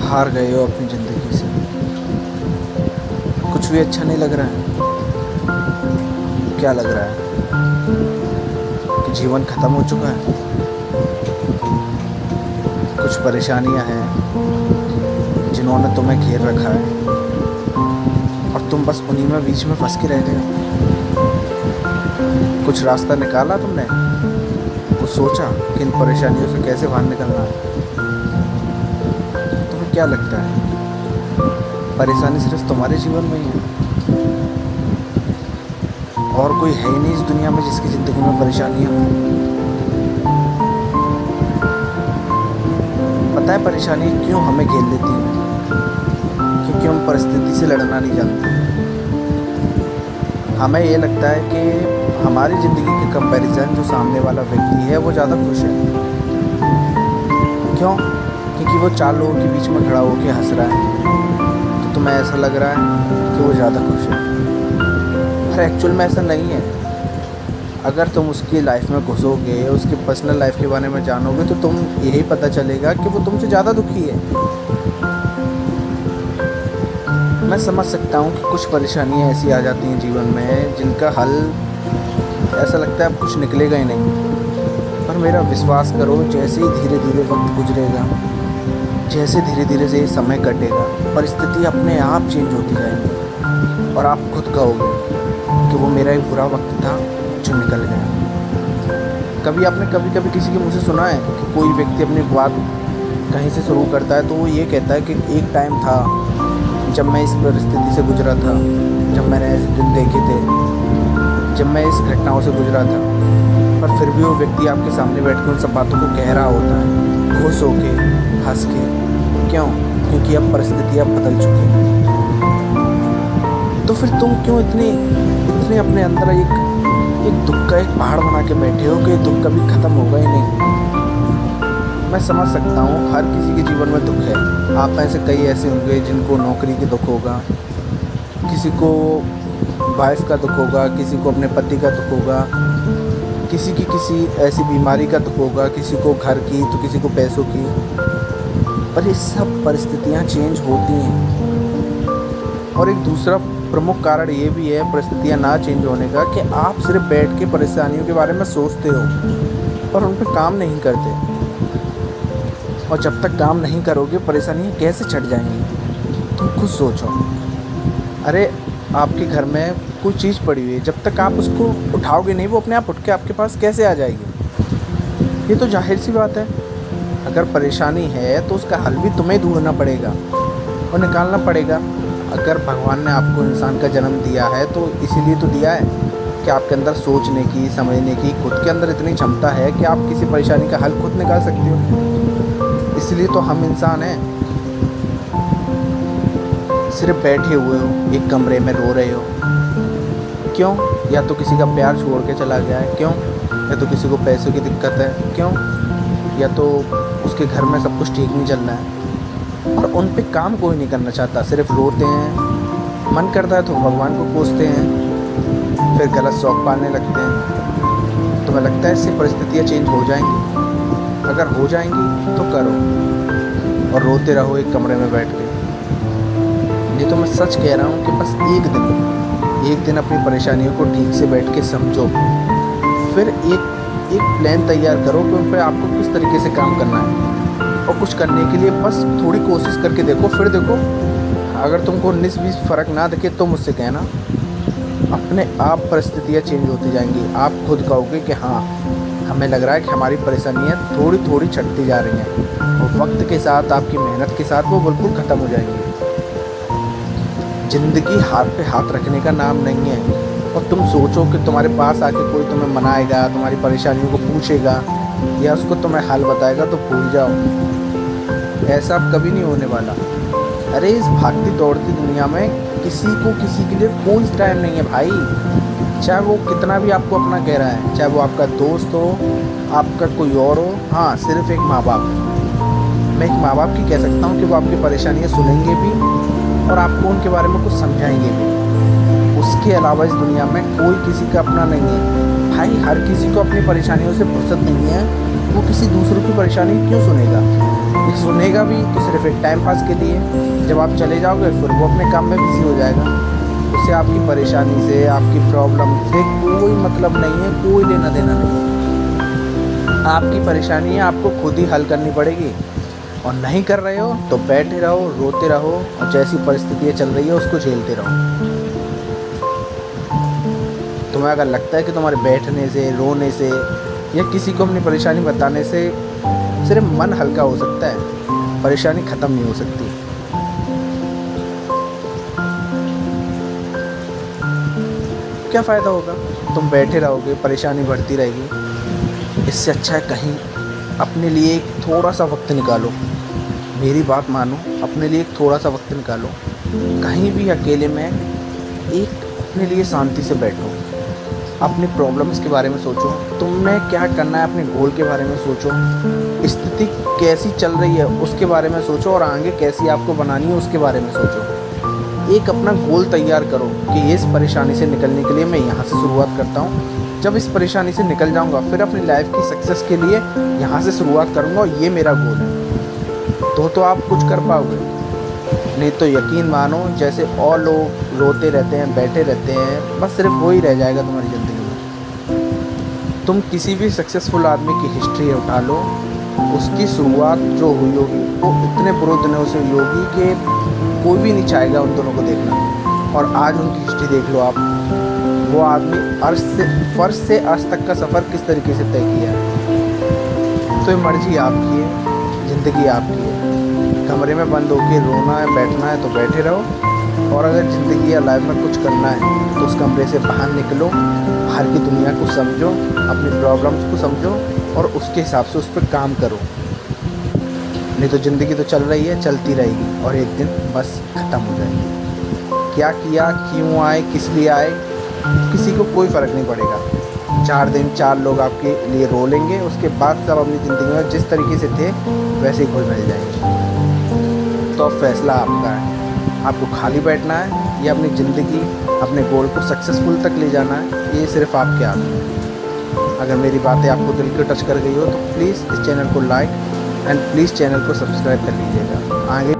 हार गए हो अपनी ज़िंदगी से, कुछ भी अच्छा नहीं लग रहा है। क्या लग रहा है कि जीवन ख़त्म हो चुका है? कुछ परेशानियां हैं जिन्होंने तुम्हें घेर रखा है और तुम बस उन्हीं में बीच में फंस के रह गए हो। कुछ रास्ता निकाला तुमने? कुछ सोचा कि इन परेशानियों से कैसे बाहर निकलना है? तुम्हें क्या लगता है परेशानी सिर्फ तुम्हारे जीवन में ही है? और कोई है ही नहीं इस दुनिया में जिसकी ज़िंदगी में परेशानियाँ हों? पता है परेशानी क्यों हमें घेर लेती है? क्योंकि हम परिस्थिति से लड़ना नहीं जानते। हमें ये लगता है कि हमारी ज़िंदगी के कंपैरिजन जो सामने वाला व्यक्ति है वो ज़्यादा खुश है। क्यों? क्योंकि वो 4 लोगों के बीच में खड़ा होकर हंस रहा है, तो तुम्हें ऐसा लग रहा है कि वो ज़्यादा खुश है। पर एक्चुअल में ऐसा नहीं है। अगर तुम उसकी लाइफ में घुसोगे, उसकी पर्सनल लाइफ के बारे में जानोगे, तो तुम यही पता चलेगा कि वो तुमसे ज़्यादा दुखी है। मैं समझ सकता हूँ कि कुछ परेशानियाँ ऐसी आ जाती हैं जीवन में जिनका हल ऐसा लगता है अब कुछ निकलेगा ही नहीं। पर मेरा विश्वास करो, जैसे ही धीरे धीरे वक्त गुजरेगा, जैसे धीरे धीरे से समय कटेगा, परिस्थिति अपने आप चेंज होती जाएगी और आप खुद कहोगे कि वो मेरा एक बुरा वक्त था जो निकल गया। कभी आपने कभी किसी के मुँह से सुना है कि कोई व्यक्ति अपनी बात कहीं से शुरू करता है तो वो ये कहता है कि एक टाइम था जब मैं इस परिस्थिति से गुजरा था, जब मैंने ऐसे दिन देखे थे, जब मैं इस घटनाओं से गुजरा था। पर फिर भी वो व्यक्ति आपके सामने बैठ कर उन सब बातों को कह रहा होता है, खुश होके, हंस के। क्यों? क्योंकि अब परिस्थितियाँ बदल चुकी हैं। तो फिर तुम क्यों इतने अपने अंदर एक दुख का एक पहाड़ बना के बैठे हो कि दुख कभी ख़त्म होगा ही नहीं? मैं समझ सकता हूँ हर किसी के जीवन में दुख है। आप में से कई ऐसे होंगे जिनको नौकरी के दुख होगा, किसी को वाइफ का दुख होगा, किसी को अपने पति का दुख होगा, किसी ऐसी बीमारी का दुख होगा, किसी को घर की तो किसी को पैसों की। पर ये सब परिस्थितियाँ चेंज होती हैं। और एक दूसरा प्रमुख कारण ये भी है परिस्थितियाँ ना चेंज होने का कि आप सिर्फ बैठ के परेशानियों के बारे में सोचते हो और उन पर काम नहीं करते। और जब तक काम नहीं करोगे परेशानियाँ कैसे छट जाएंगी? तुम खुद सोचो। अरे आपके घर में कोई चीज़ पड़ी हुई है, जब तक आप उसको उठाओगे नहीं, वो अपने आप उठ के आपके पास कैसे आ जाएगी? ये तो जाहिर सी बात है। अगर परेशानी है तो उसका हल भी तुम्हें ढूंढना पड़ेगा और निकालना पड़ेगा। अगर भगवान ने आपको इंसान का जन्म दिया है तो इसीलिए तो दिया है कि आपके अंदर सोचने की, समझने की, खुद के अंदर इतनी क्षमता है कि आप किसी परेशानी का हल खुद निकाल सकते हो। इसलिए तो हम इंसान हैं। सिर्फ बैठे हुए हो एक कमरे में, रो रहे हो। क्यों? या तो किसी का प्यार छोड़ के चला गया है। क्यों? या तो किसी को पैसों की दिक्कत है। क्यों? या तो उसके घर में सब कुछ ठीक नहीं चल रहा है और उन पे काम कोई नहीं करना चाहता, सिर्फ रोते हैं। मन करता है तो भगवान को कोसते हैं, फिर गलत शौक पालने लगते हैं। तुम्हें लगता है इससे परिस्थितियाँ चेंज हो जाएंगी? अगर हो जाएंगी तो करो और रोते रहो एक कमरे में बैठ के। ये तो मैं सच कह रहा हूँ कि बस एक दिन अपनी परेशानियों को ठीक से बैठ के समझो, फिर एक प्लान तैयार करो कि उन पर आपको किस तरीके से काम करना है। और कुछ करने के लिए बस थोड़ी कोशिश करके देखो, फिर देखो। अगर तुमको 19-20 फ़र्क ना दिखे तो मुझसे कहना। अपने आप परिस्थितियाँ चेंज होती जाएंगी। आप खुद कहोगे कि हाँ, हमें लग रहा है कि हमारी परेशानियाँ थोड़ी थोड़ी छटती जा रही हैं और वक्त के साथ, आपकी मेहनत के साथ वो बिल्कुल ख़त्म हो जाएंगी। ज़िंदगी हाथ पे हाथ रखने का नाम नहीं है। और तुम सोचो कि तुम्हारे पास आके कोई तुम्हें मनाएगा, तुम्हारी परेशानियों को पूछेगा या उसको तुम्हें हल बताएगा, तो भूल जाओ, ऐसा अब कभी नहीं होने वाला। अरे इस भागती दौड़ती दुनिया में किसी के लिए कोई टाइम नहीं है भाई। चाहे वो कितना भी आपको अपना कह रहा है, चाहे वो आपका दोस्त हो, आपका कोई और हो। हाँ, सिर्फ एक माँ बाप। मैं एक माँ बाप की कह सकता हूँ कि वो आपकी परेशानियाँ सुनेंगे भी और आपको उनके बारे में कुछ समझाएंगे भी। उसके अलावा इस दुनिया में कोई किसी का अपना नहीं है भाई। हर किसी को अपनी परेशानियों से फुर्सत नहीं है वो किसी दूसरों की परेशानी क्यों सुनेगा? ये सुनेगा भी तो सिर्फ एक टाइम पास के लिए। जब आप चले जाओगे फिर वो अपने काम में बिजी हो जाएगा। उससे आपकी परेशानी से, आपकी प्रॉब्लम से कोई मतलब नहीं है, कोई लेना देना नहीं है। आपकी परेशानी है, आपको खुद ही हल करनी पड़ेगी। और नहीं कर रहे हो तो बैठे रहो, रोते रहो और जैसी परिस्थितियाँ चल रही है उसको झेलते रहो। तुम्हें अगर लगता है कि तुम्हारे बैठने से, रोने से या किसी को अपनी परेशानी बताने से सिर्फ मन हल्का हो सकता है, परेशानी ख़त्म नहीं हो सकती। क्या फ़ायदा होगा? तुम बैठे रहोगे, परेशानी बढ़ती रहेगी। इससे अच्छा है कहीं अपने लिए एक थोड़ा सा वक्त निकालो। मेरी बात मानो, अपने लिए एक थोड़ा सा वक्त निकालो। कहीं भी अकेले में एक अपने लिए शांति से बैठो। अपनी प्रॉब्लम्स के बारे में सोचो, तुमने क्या करना है अपने गोल के बारे में सोचो, स्थिति कैसी चल रही है उसके बारे में सोचो और आगे कैसी आपको बनानी है उसके बारे में सोचो। एक अपना गोल तैयार करो कि इस परेशानी से निकलने के लिए मैं यहाँ से शुरुआत करता हूँ। जब इस परेशानी से निकल जाऊँगा फिर अपनी लाइफ की सक्सेस के लिए यहाँ से शुरुआत करूँगा और ये मेरा गोल है। तो आप कुछ कर पाओगे। नहीं तो यकीन मानो जैसे और लोग रोते रहते हैं, बैठे रहते हैं, बस सिर्फ वही रह जाएगा तुम्हारी ज़िंदगी में। तुम किसी भी सक्सेसफुल आदमी की हिस्ट्री उठा लो, उसकी शुरुआत जो हुई होगी वो इतने बुरे दिनों से हुई होगी कि कोई भी नहीं चाहेगा उन दोनों को देखना। और आज उनकी हिस्ट्री देख लो आप, वो आदमी फर्श से अर्श तक का सफ़र किस तरीके से तय किया है। तो ये मर्जी आपकी है, ज़िंदगी आपकी है। कमरे में बंद होकर रोना है, बैठना है तो बैठे रहो। और अगर ज़िंदगी या लाइफ में कुछ करना है तो उस कमरे से बाहर निकलो, बाहर की दुनिया को समझो, अपनी प्रॉब्लम्स को समझो और उसके हिसाब से उस पर काम करो। नहीं तो ज़िंदगी तो चल रही है, चलती रहेगी और एक दिन बस ख़त्म हो जाएगी। क्या किया, क्यों आए, किस लिए आए, किसी को कोई फ़र्क नहीं पड़ेगा। 4 दिन 4 लोग आपके लिए रो लेंगे, उसके बाद सब अपनी ज़िंदगी में जिस तरीके से थे वैसे ही घुल मिल जाएंगे। तो अब फैसला आपका है, आपको खाली बैठना है या अपनी ज़िंदगी, अपने गोल को सक्सेसफुल तक ले जाना है, ये सिर्फ आपके हाथ में है। अगर मेरी बातें आपको दिल को टच कर गई हो तो प्लीज़ इस चैनल को लाइक एंड प्लीज़ चैनल को सब्सक्राइब कर लीजिएगा। आगे